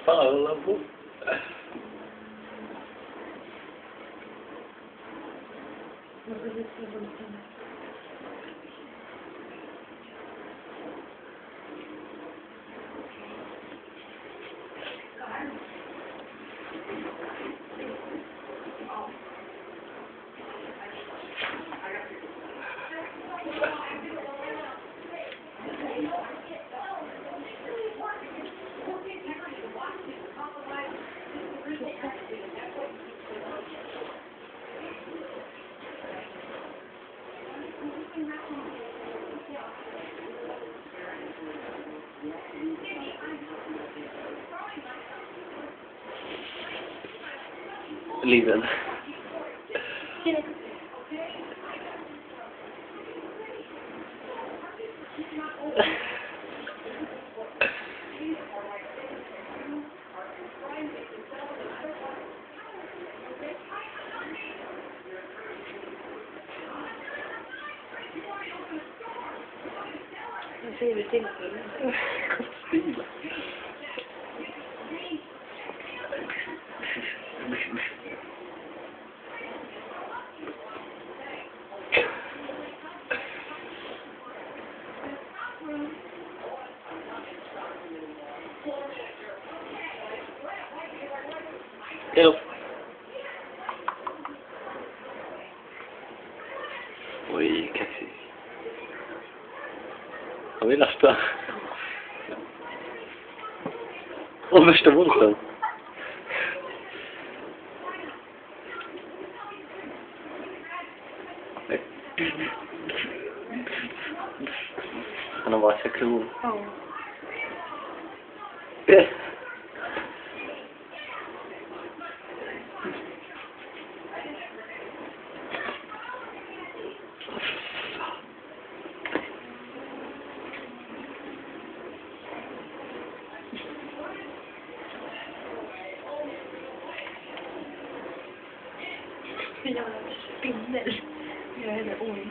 Fala, pô. Liden. Nu säger vi till. Stila. Hello. Oj, kaxig. Har vi lastat? Åh, värsta volten. Han har varit så cool. Ja. Jag är en spindel. Jag är det ont.